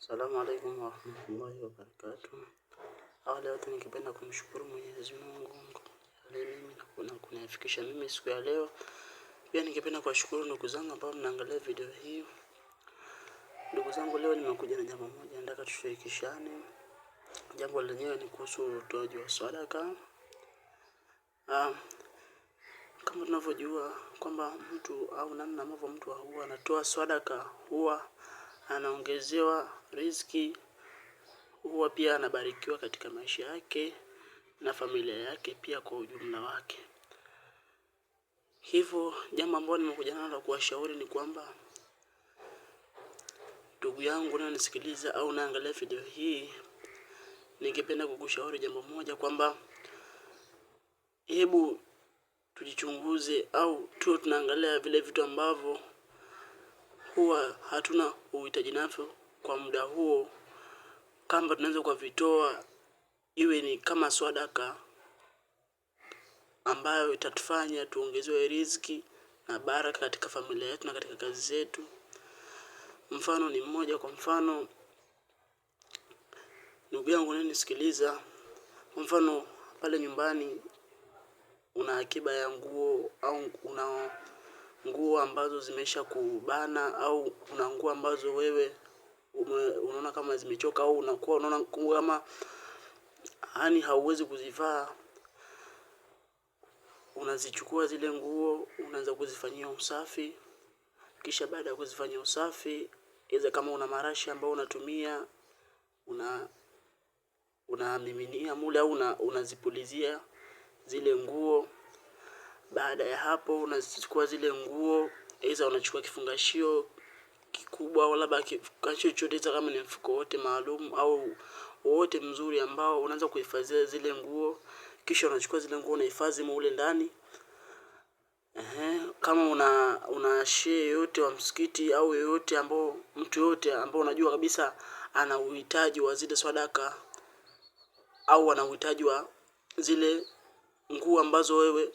Assalamu alaikum warahmatullahi wabarakatuh. Awali yote nikipenda kumshukuru Mwenyezi Mungu mimi na kunifikisha mimi siku ya leo. Pia nikipenda kuwashukuru ndugu zangu ambao mnaangalia video hii. Ndugu zangu, leo nimekuja na jambo moja nataka tushirikishane. Jambo lenyewe ni kuhusu utoaji wa sadaka. Kama tunavyojua kwamba mtu au namna ambavyo mtu huwa anatoa sadaka huwa anaongezewa riziki, huwa pia anabarikiwa katika maisha yake na familia yake pia kwa ujumla wake. Hivyo jambo ambalo nimekuja nalo kuwashauri ni kwamba, ndugu yangu unanisikiliza au unaangalia video hii, ningependa kukushauri jambo moja kwamba hebu tujichunguze au tunaangalia vile vitu ambavyo huwa hatuna uhitaji navyo kwa muda huo, kama tunaweza kuvitoa iwe ni kama sadaka ambayo itatufanya tuongezewe riziki na baraka katika familia yetu na katika kazi zetu. Mfano ni mmoja, kwa mfano ndugu yangu unanisikiliza, mfano pale nyumbani una akiba ya nguo au una nguo ambazo zimesha kubana au una nguo ambazo wewe unaona kama zimechoka au unakuwa unaona kama yani hauwezi kuzivaa. Unazichukua zile nguo, unaanza kuzifanyia usafi. Kisha baada ya kuzifanyia usafi, iza kama una marashi ambao unatumia, unamiminia mule au unazipulizia zile nguo. Baada ya hapo unachukua zile nguo, iza unachukua kifungashio kikubwa au labda kifungashio chochote, kama ni mfuko wote maalum au wote mzuri ambao unaanza kuhifadhia zile nguo. Kisha unachukua zile nguo unahifadhi mule ndani. Kama una shehe yote wa msikiti au yote ambao mtu yote ambao unajua kabisa ana uhitaji wa zile sadaka au ana uhitaji wa zile nguo ambazo wewe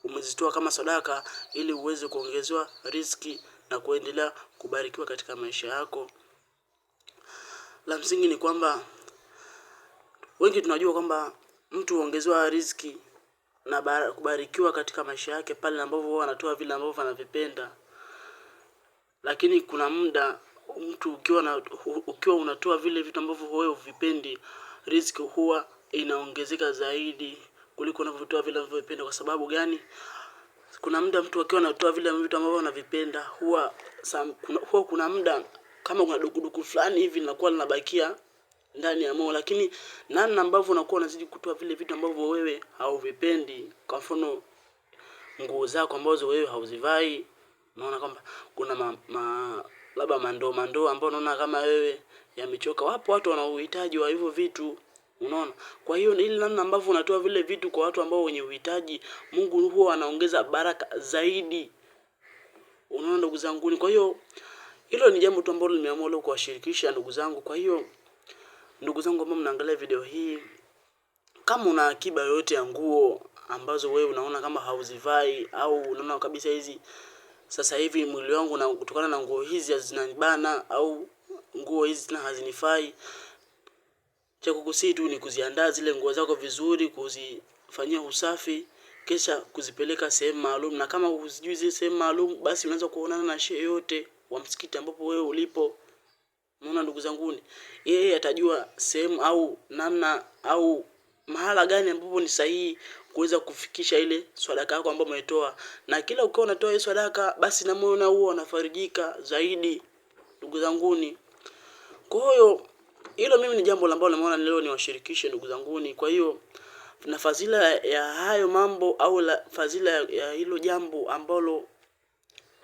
umezitoa kama sadaka, ili uweze kuongezewa riziki na kuendelea kubarikiwa katika maisha yako. La msingi ni kwamba wengi tunajua kwamba mtu huongezewa riziki na kubarikiwa katika maisha yake pale ambapo huwa anatoa vile ambavyo anavipenda. Lakini kuna muda mtu ukiwa unatoa vile vitu ambavyo wewe huvipendi, riziki huwa inaongezeka zaidi kuliko unavyotoa vile unavyopenda. Kwa sababu gani? Kuna muda mtu akiwa anatoa vile vitu ambavyo anavipenda, huwa kuna muda kama kuna dukuduku fulani hivi linakuwa linabakia ndani ya moyo. Lakini namna ambavyo unakuwa unazidi kutoa vile vitu ambavyo wewe hauvipendi, kwa mfano nguo zako ambazo wewe hauzivai, unaona kwamba kuna labda mandoo ambao unaona kama wewe yamechoka, wapo watu wana uhitaji wa hivyo vitu, unaona. Kwa hiyo ile namna ambavyo unatoa vile vitu kwa watu ambao wenye uhitaji, Mungu huwa anaongeza baraka zaidi, unaona ndugu zangu. Kwa hiyo hilo ni jambo tu ambalo nimeamua leo kuwashirikisha ndugu zangu. Kwa hiyo ndugu zangu ambao mnaangalia video hii, kama una akiba yoyote ya nguo ambazo wewe unaona kama hauzivai au unaona kabisa hizi sasa hivi mwili wangu na kutokana na nguo hizi zinanibana au nguo hizi tena hazinifai, cha kukusii tu ni kuziandaa zile nguo zako vizuri, kuzifanyia usafi, kisha kuzipeleka sehemu maalum. Na kama huzijui zile sehemu maalum, basi unaanza kuonana na shehe yote wa msikiti ambapo wewe ulipo. Unaona ndugu zangu, yeye atajua sehemu au namna au mahala gani ambapo ni sahihi kuweza kufikisha ile sadaka yako ambayo umetoa. Na kila ukiwa unatoa ile sadaka, basi na moyo huo unafarijika zaidi ndugu zangu. Kwa hiyo hilo mimi ni jambo ambalo nimeona leo niwashirikishe ndugu zangu. Kwa hiyo na fadhila ya hayo mambo au fadhila ya hilo jambo ambalo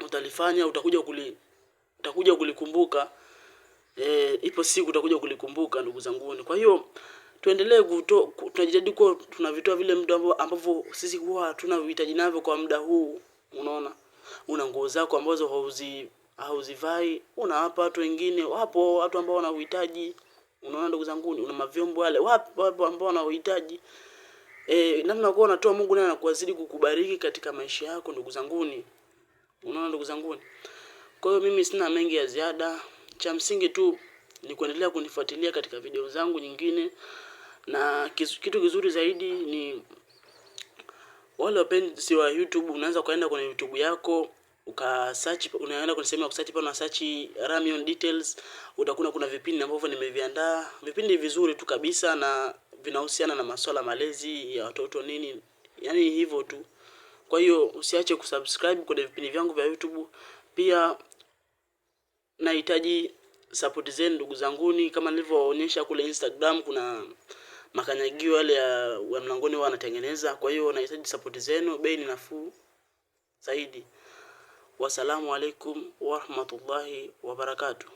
utalifanya, utakuja kulikumbuka. Ipo siku utakuja kulikumbuka ndugu zangu. Kwa hiyo tuendelee tunajitahidi kwa tunavitoa vile muda ambavyo sisi huwa hatuna uhitaji navyo kwa muda huu, unaona. Una nguo zako ambazo hauzivai, unawapa watu wengine, wapo watu ambao wana uhitaji, unaona ndugu zangu. Una mavyombo wale, wapo ambao wana uhitaji. Namna kwa unatoa, Mungu naye anakuazidi kukubariki katika maisha yako ndugu zangu, unaona ndugu zangu. Kwa hiyo mimi sina mengi ya ziada, cha msingi tu ni kuendelea kunifuatilia katika video zangu nyingine. Na kitu kizuri zaidi ni wale wapenzi wa YouTube, unaanza kuenda kwenye YouTube yako ukasearch, unaenda kwenye sehemu ya kusearch pale, una search Ramyon Details, utakuta kuna vipindi ambavyo nimeviandaa, vipindi vizuri tu kabisa na vinahusiana na masuala malezi ya watoto nini, yani hivyo tu. Kwa hiyo usiache kusubscribe kwenye vipindi vyangu vya YouTube. Pia nahitaji support zenu ndugu zanguni, kama nilivyoonyesha kule Instagram kuna makanyagio yale ya mlangoni wao wanatengeneza. Kwa hiyo nahitaji support zenu, bei ni nafuu zaidi. Wasalamu alaikum warahmatullahi wabarakatuh.